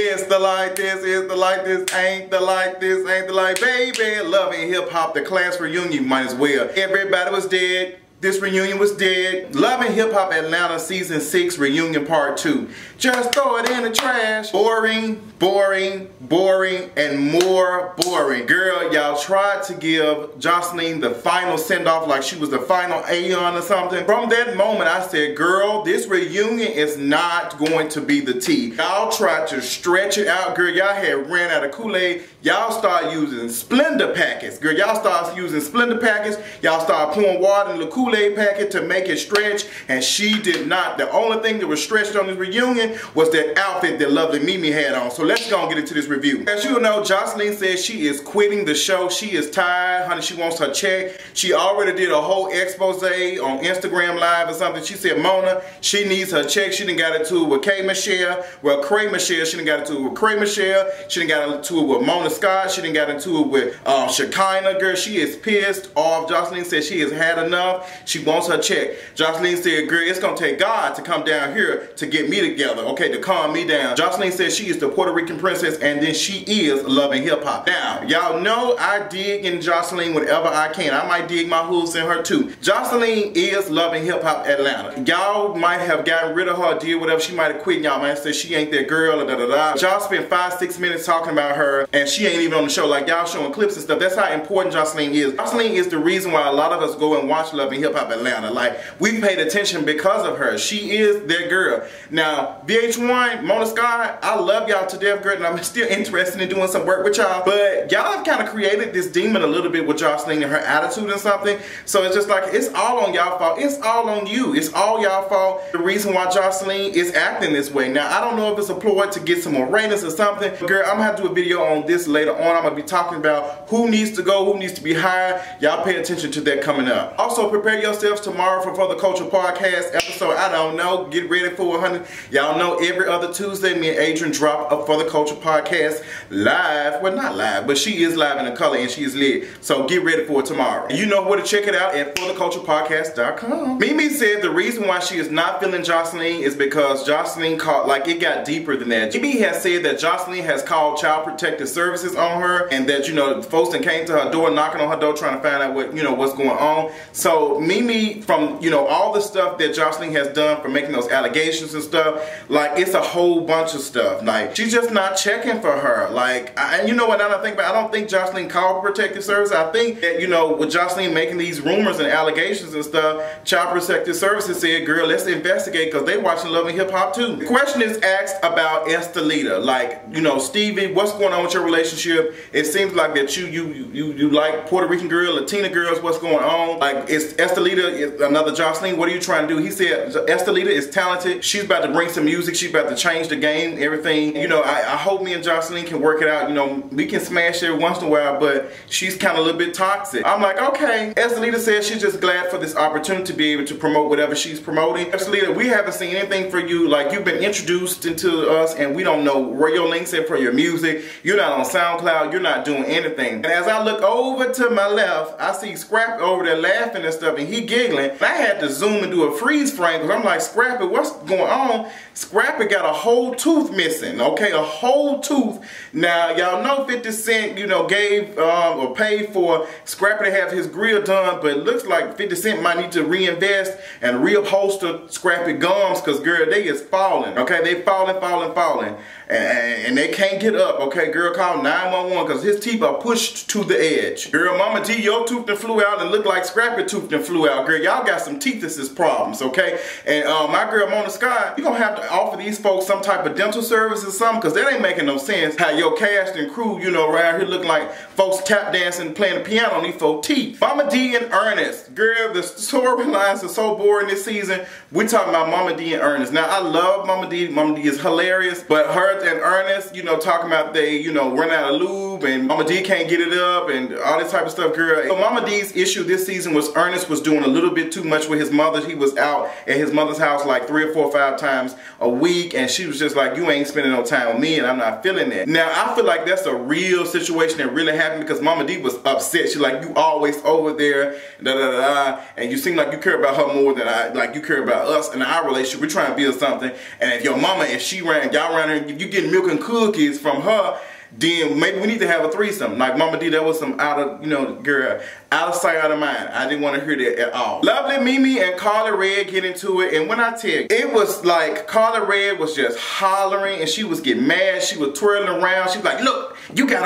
It's the like this, it's the like this, ain't the like this, ain't the like, baby. Love and hip hop, the class reunion, might as well. Everybody was dead. This reunion was dead. Love and Hip Hop Atlanta Season 6 Reunion Part 2. Just throw it in the trash. Boring, boring, boring, and more boring. Girl, y'all tried to give Joseline the final send-off like she was the final Aeon or something. From that moment, I said, girl, this reunion is not going to be the tea. Y'all tried to stretch it out, girl. Y'all had ran out of Kool-Aid. Y'all started using Splenda packets. Girl, y'all started using Splenda packets. Y'all started pouring water in the Kool-Aid packet to make it stretch, and she did not. The only thing that was stretched on this reunion was that outfit that lovely Mimi had on. So let's go and get into this review. As you know, Joseline says she is quitting the show. She is tired, honey. She wants her check. She already did a whole expose on Instagram Live or something. She said Mona, she needs her check. She done got into it with K Michelle. Well, Cray Michelle. She done got into it with Cray Michelle. She done got into it with Mona Scott. She done got into it with Shekinah. Girl, she is pissed off. Joseline said she has had enough. She wants her check. Joseline said, girl, it's gonna take God to come down here to get me together, okay, to calm me down. Joseline said she is the Puerto Rican princess, and then she is loving hip hop. Now, y'all know I dig in Joseline whenever I can. I might dig my hooves in her too. Joseline is loving hip hop Atlanta. Y'all might have gotten rid of her, did whatever. She might have quit. Y'all might say she ain't that girl, da da da. Y'all spent 5-6 minutes talking about her, and she ain't even on the show. Like y'all showing clips and stuff. That's how important Joseline is. Joseline is the reason why a lot of us go and watch Loving Hip Hop Atlanta. Like, we paid attention because of her. She is that girl. Now, VH1, Mona Scott, I love y'all to death, girl, and I'm still interested in doing some work with y'all. But y'all have kind of created this demon a little bit with Joseline and her attitude and something. So it's just like, it's all on y'all fault. It's all on you. It's all y'all fault. The reason why Joseline is acting this way. Now, I don't know if it's a ploy to get some more ratings or something. But girl, I'm going to have to do a video on this later on. I'm going to be talking about who needs to go, who needs to be hired. Y'all pay attention to that coming up. Also, prepare yourselves tomorrow for the Culture Podcast episode. I don't know. Get ready for 100. Y'all know every other Tuesday, me and Adrian drop up For the Culture Podcast live. Well, not live, but she is live in the color and she is lit. So get ready for it tomorrow. And you know where to check it out at fortheculturepodcast.com. Mimi said the reason why she is not feeling Joseline is because Joseline called, like, it got deeper than that. Mimi has said that Joseline has called Child Protective Services on her, and that, you know, folks that came to her door, knocking on her door, trying to find out what, you know, what's going on. So Mimi, from, you know, all the stuff that Joseline has done for making those allegations and stuff, like, it's a whole bunch of stuff. Like, she's just not checking for her. Like, and you know what, now that I think about it, I don't think Joseline called Protective Service. I think that, you know, with Joseline making these rumors and allegations and stuff, Child Protective Services said, girl, let's investigate, because they watching Love and Hip Hop too. The question is asked about Estelita. Like, you know, Stevie, what's going on with your relationship? It seems like that you like Puerto Rican girl, Latina girls, what's going on? Like, is Estelita is another Joseline? What are you trying to do? He said Estelita is talented. She's about to bring some music. She's about to change the game, everything. You know, I hope me and Joseline can work it out. You know, we can smash every once in a while, but she's kind of a little bit toxic. I'm like, okay. Estelita says she's just glad for this opportunity to be able to promote whatever she's promoting. Estelita, we haven't seen anything for you. Like, you've been introduced into us, and we don't know where your links in for your music. You're not on SoundCloud. You're not doing anything. And as I look over to my left, I see Scrappy over there laughing and stuff, and he giggling. And I had to zoom and do a freeze frame, because I'm like, Scrappy, what's going on? Scrappy got a whole tooth missing, okay? A whole tooth. Now, y'all know 50 Cent, you know, gave or paid for Scrappy to have his grill done, but it looks like 50 Cent might need to reinvest and reupholster Scrappy gums, because, girl, they is falling, okay? They falling. And they can't get up, okay? Girl, call 911, because his teeth are pushed to the edge. Girl, Mama D, your tooth done flew out and looked like Scrappy tooth done flew out. Girl, y'all got some teethless problems, okay? And my girl, Mona Scott, you gonna have to offer these folks some type of dental service or something, because that ain't making no sense. How your cast and crew, you know, around here look like folks tap dancing, playing the piano on these folks' teeth. Mama D and Ernest. Girl, the storylines are so boring this season. We're talking about Mama D and Ernest. Now, I love Mama D. Mama D is hilarious, but her and Ernest, you know, talking about they, you know, run out of lube and Mama D can't get it up and all this type of stuff, girl. So Mama D's issue this season was Ernest was doing a little bit too much with his mother. He was out at his mother's house like 3 or 4 or 5 times a week, and she was just like, you ain't spending no time with me, and I'm not feeling that. Now, I feel like that's a real situation that really happened, because Mama D was upset. She like, you always over there, da da da, and you seem like you care about her more than you care about us and our relationship. We're trying to build something, and if your mama, if she ran, y'all ran her, if you getting milk and cookies from her, then maybe we need to have a threesome. Like Mama D, that was some out of, you know, girl, out of sight, out of mind. I didn't want to hear that at all. Lovely Mimi and Carla Red get into it, and when I tell you, it was like Carla Red was just hollering, and she was getting mad. She was twirling around. She was like, look, you got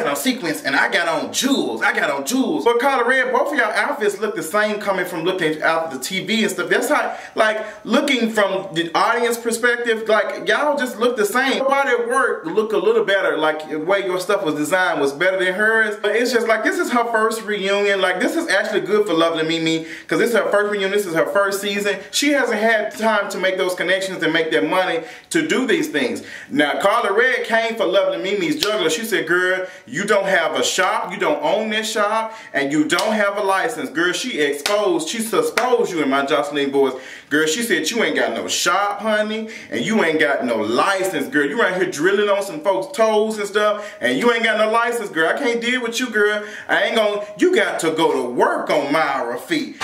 on sequins, and I got on jewels. I got on jewels. But Carla Red, both of y'all outfits look the same coming from looking out the TV and stuff. That's how, like, looking from the audience perspective, like, y'all just look the same. Nobody at work look a little better, like, the way your stuff was designed was better than hers. But it's just like, this is her first reunion. Like, this is actually good for Lovely Mimi, because this is her first reunion. This is her first season. She hasn't had time to make those connections and make that money to do these things. Now, Carla Red came for Lovely Mimi's juggler. She said, girl, you don't have a shop, you don't own this shop, and you don't have a license. Girl, she exposed you in my Joseline voice. Girl, she said you ain't got no shop, honey, and you ain't got no license, girl. You right here drilling on some folks' toes and stuff, and you ain't got no license, girl. I can't deal with you, girl. I ain't gonna, you got to go to work on Myra feet.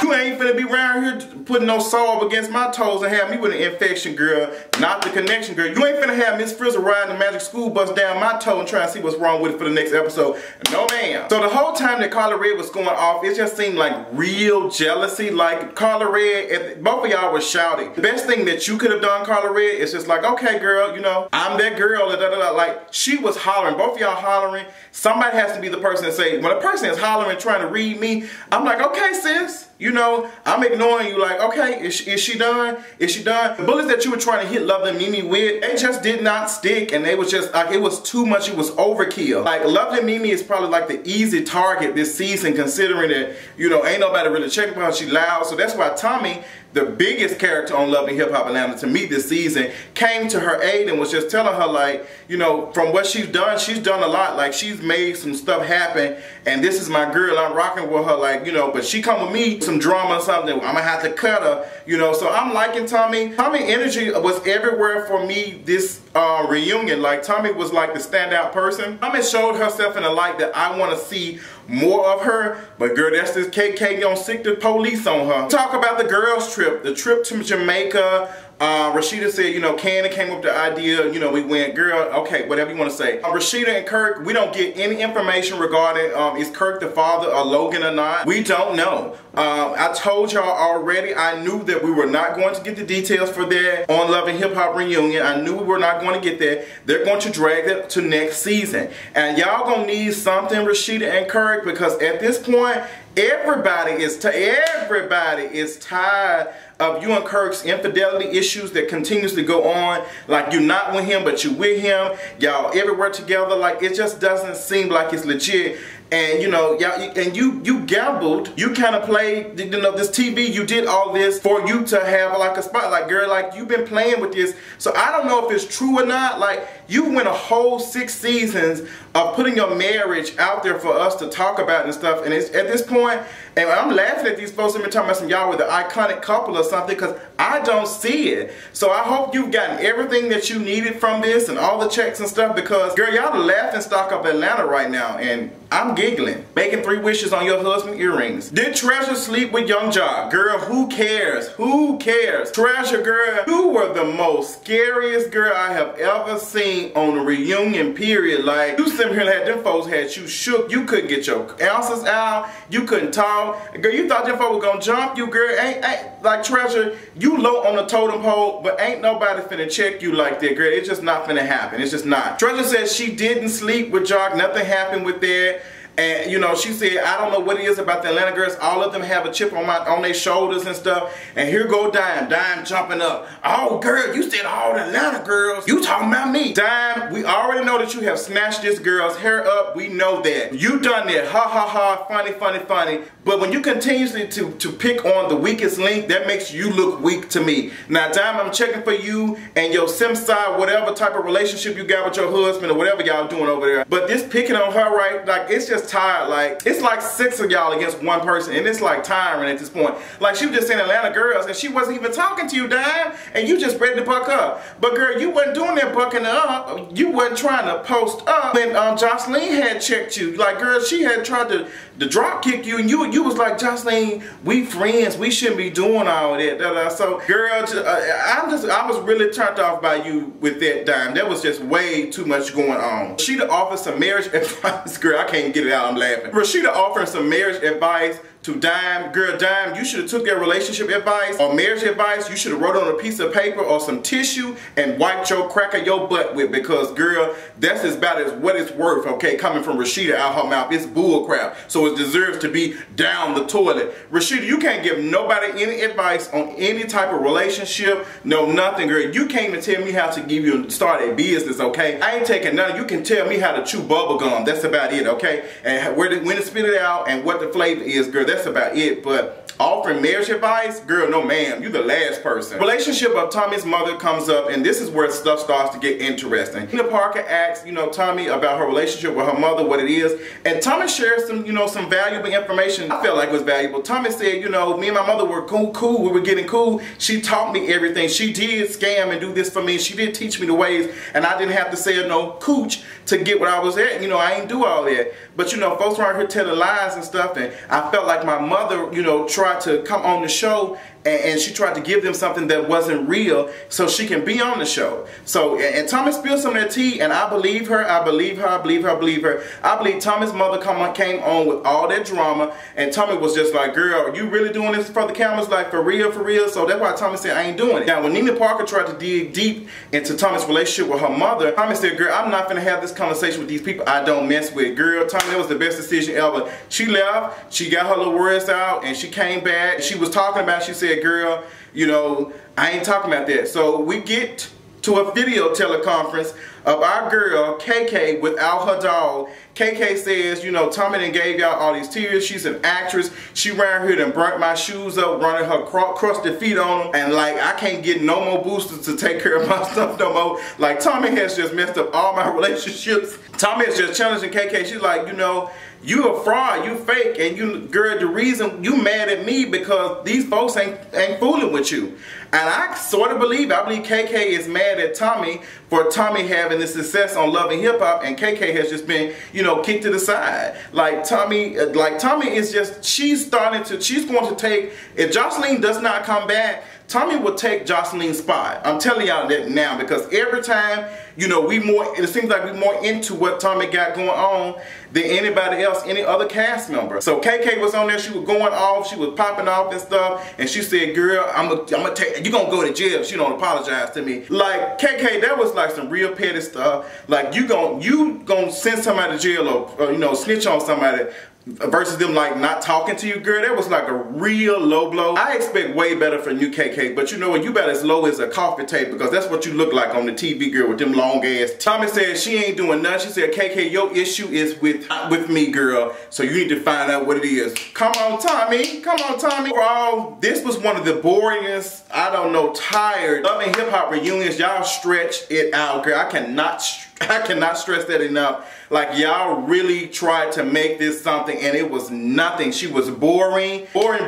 You ain't finna be around here putting no soap against my toes and have me with an infection, girl. Not the connection, girl. You ain't finna have Miss Frizzle riding the magic school bus down my toe and trying to see what's wrong with it for the next episode. No, ma'am. So the whole time that Carla Red was going off, it just seemed like real jealousy. Like, Carla Red, both of y'all were shouting. The best thing that you could have done, Carla Red, is just like, okay, girl, you know, I'm that girl. Like, she was hollering. Both of y'all hollering. Somebody has to be the person to say, when a person is hollering trying to read me, I'm like, okay, sis. You know, I'm ignoring you like, okay, is she done? Is she done? The bullets that you were trying to hit Lovely Mimi with, they just did not stick, and they was just, like, it was too much, it was overkill. Like, Lovely Mimi is probably like the easy target this season, considering that, you know, ain't nobody really checking for her, she loud, so that's why Tommie, the biggest character on Love and Hip Hop Atlanta to me this season, came to her aid and was just telling her, like, you know, from what she's done a lot. Like, she's made some stuff happen, and this is my girl, I'm rocking with her, like, you know, but she come with me, some drama or something, I'm gonna have to cut her, you know, so I'm liking Tommie. Tommie energy was everywhere for me this reunion. Like, Tommie was like the standout person. Tommie showed herself in a light that I want to see more of her, but girl, that's this KK don't sick the police on her. Talk about the girls trip, the trip to Jamaica. Rasheeda said, you know, Candy came up with the idea, you know, we went, girl, okay, whatever you want to say. Rasheeda and Kirk, we don't get any information regarding is Kirk the father of Logan or not. We don't know. I told y'all already, I knew that we were not going to get the details for that on Love and Hip Hop Reunion. I knew we were not going to get that. They're going to drag it to next season. And y'all gonna need something, Rasheeda and Kirk, because at this point, everybody is tired of you and Kirk's infidelity issues that continues to go on. Like, you're not with him, but you with him. Y'all everywhere together. Like, it just doesn't seem like it's legit. And you know, y'all, and you gambled. You kind of played, you know, this TV. You did all this for you to have like a spotlight, girl. Like, you've been playing with this. So I don't know if it's true or not. Like, you went a whole 6 seasons of putting your marriage out there for us to talk about and stuff. And it's at this point, and I'm laughing at these folks that been talking about some y'all with the iconic couple or something, because I don't see it. So I hope you've gotten everything that you needed from this and all the checks and stuff, because girl, y'all the laughing stock of Atlanta right now, and I'm giggling. Making 3 wishes on your husband's earrings. Did Treasure sleep with Young Jock? Girl, who cares? Who cares? Treasure, girl, you were the most scariest girl I have ever seen on a reunion, period. Like, you sitting here and had them folks had you shook. You couldn't get your answers out. You couldn't talk. Girl, you thought them folks were gonna jump you, girl. Ain't like, Treasure, you low on the totem pole, but ain't nobody finna check you like that, girl. It's just not finna happen. It's just not. Treasure says she didn't sleep with Jock. Nothing happened with that. And you know, she said, I don't know what it is about the Atlanta girls. All of them have a chip on their shoulders and stuff. And here go Dime jumping up. Oh girl, you said all the Atlanta girls. You talking about me. Dime, we already know that you have snatched this girl's hair up. We know that. You done that. Ha ha ha, funny, funny, funny. But when you continuously to pick on the weakest link, that makes you look weak to me. Now Dime, I'm checking for you and your sim side, whatever type of relationship you got with your husband or whatever y'all doing over there. But this picking on her, right, like, it's just just tired. Like, it's like 6 of y'all against one person, and it's like tiring at this point. Like, she was just saying Atlanta girls, and she wasn't even talking to you, Dime, and you just ready to buck up. But girl, you wasn't doing that bucking up. You wasn't trying to post up when Joseline had checked you. Like, girl, she had tried to drop kick you, and you was like, Joseline, we friends, we shouldn't be doing all that. So, girl, I was really turned off by you with that, Dime. That was just way too much going on. Rasheeda offered some marriage advice. Girl, I can't get it out, I'm laughing. Rasheeda offered some marriage advice to Dime. Girl, Dime, you should have took their relationship advice or marriage advice. You should have wrote on a piece of paper or some tissue and wiped your crack of your butt with, because girl, that's about as what it's worth, okay, coming from Rasheeda out her mouth. It's bull crap. So it deserves to be down the toilet. Rasheeda, you can't give nobody any advice on any type of relationship. No, nothing, girl. You can't even tell me how to give you start a business, okay? I ain't taking none. You can tell me how to chew bubble gum. That's about it, okay? And when to spit it out and what the flavor is, girl. That's about it. But offering marriage advice, girl, no ma'am, you the last person. Relationship of Tommie's mother comes up, and this is where stuff starts to get interesting. Nina Parker asks, Tommie about her relationship with her mother, what it is, and Tommie shares some, some valuable information. I felt like it was valuable. Tommie said, me and my mother were cool, we were getting cool. She taught me everything. She did scam and do this for me. She did teach me the ways, and I didn't have to say no cooch to get where I was at. I ain't do all that. But folks around here telling lies and stuff, and I felt like my mother, tried to come on the show, and she tried to give them something that wasn't real so she can be on the show. So, and Tommie spilled some of that tea, and I believe her, I believe her, I believe her, I believe her. I believe Tommie's mother came on with all that drama, and Tommie was just like, girl, are you really doing this for the cameras? Like, for real, for real? So that's why Tommie said, I ain't doing it. Now, when Nina Parker tried to dig deep into Tommie's relationship with her mother, Tommie said, girl, I'm not gonna have this conversation with these people I don't mess with. Girl, Tommie, that was the best decision ever. She left, she got her little words out, and she came back. She was talking about, she said, girl, I ain't talking about that. So we get to a video teleconference of our girl, KK, without her dog. KK says, Tommie done gave y'all all these tears. She's an actress. She ran here and burnt my shoes up, running her crusted feet on them. And like, I can't get no more boosters to take care of my stuff no more. Like, Tommie has just messed up all my relationships. Tommie is just challenging KK. She's like, you a fraud, you fake, and girl, the reason you mad at me because these folks ain't fooling with you. And I sort of believe KK is mad at Tommie for Tommie having the success on Love and Hip Hop, and KK has just been, kicked to the side. Like Tommie is just, she's going to take, if Joseline does not come back, Tommie will take Joseline's spot. I'm telling y'all that now, because every time, it seems like we're more into what Tommie got going on than anybody else, any other cast member. So KK was on there, she was going off, she was popping off and stuff, and she said, girl, I'm gonna take, you gonna go to jail if you don't apologize to me. Like, KK, that was like some real petty stuff. Like, you gonna send somebody to jail or snitch on somebody versus them like not talking to you, girl. That was like a real low blow. I expect way better from you, KK, but you know what, you about as low as a coffee table, because that's what you look like on the TV, girl, with them long ass. Tommie said she ain't doing nothing. She said, KK, your issue is with me, girl, so you need to find out what it is. Come on, Tommie. Come on, Tommie. Overall, this was one of the boringest, I don't know, tired Love and Hip Hop reunions. Y'all stretched it out, girl. I cannot stress that enough. Like, y'all really tried to make this something, and it was nothing. She was boring. Boring.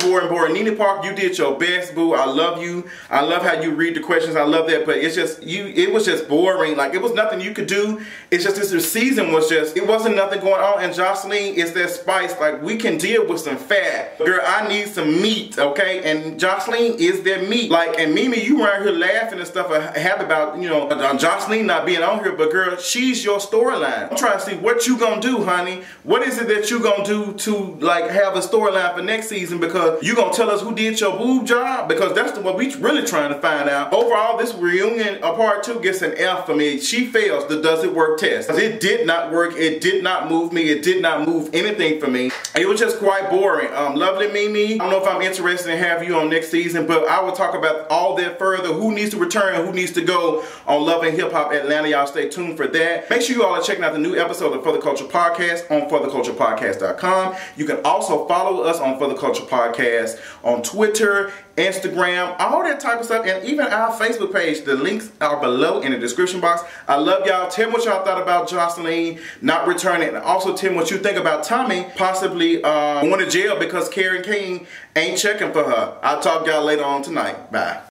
Nina Parker, you did your best, boo. I love you. I love how you read the questions. I love that, but it's just, it was just boring. Like, it was nothing you could do. It's just, this season was just, it wasn't nothing going on, and Joseline is that spice. Like, we can deal with some fat. Girl, I need some meat, okay? And Joseline is that meat. Like, and Mimi, you around here laughing and stuff, happy about, Joseline not being on here, but girl, she's your storyline. I'm trying to see what you gonna do, honey. What is it that you gonna do to like have a storyline for next season? Because you gonna tell us who did your boob job? Because that's what we really trying to find out. Overall, this reunion part 2 gets an F for me. She fails the does it work test. It did not work. It did not move me. It did not move anything for me. It was just quite boring. Lovely Mimi, I don't know if I'm interested in having you on next season, but I will talk about all that further. Who needs to return and who needs to go on Love and Hip Hop Atlanta. Y'all stay tuned for that. with that. Make sure you all are checking out the new episode of For the Culture Podcast on fortheculturepodcast.com. You can also follow us on For the Culture Podcast on Twitter, Instagram, all that type of stuff, and even our Facebook page. The links are below in the description box. I love y'all. Tell me what y'all thought about Joseline not returning, and also tell me what you think about Tommie possibly going to jail because Karen King ain't checking for her. I'll talk to y'all later on tonight. Bye.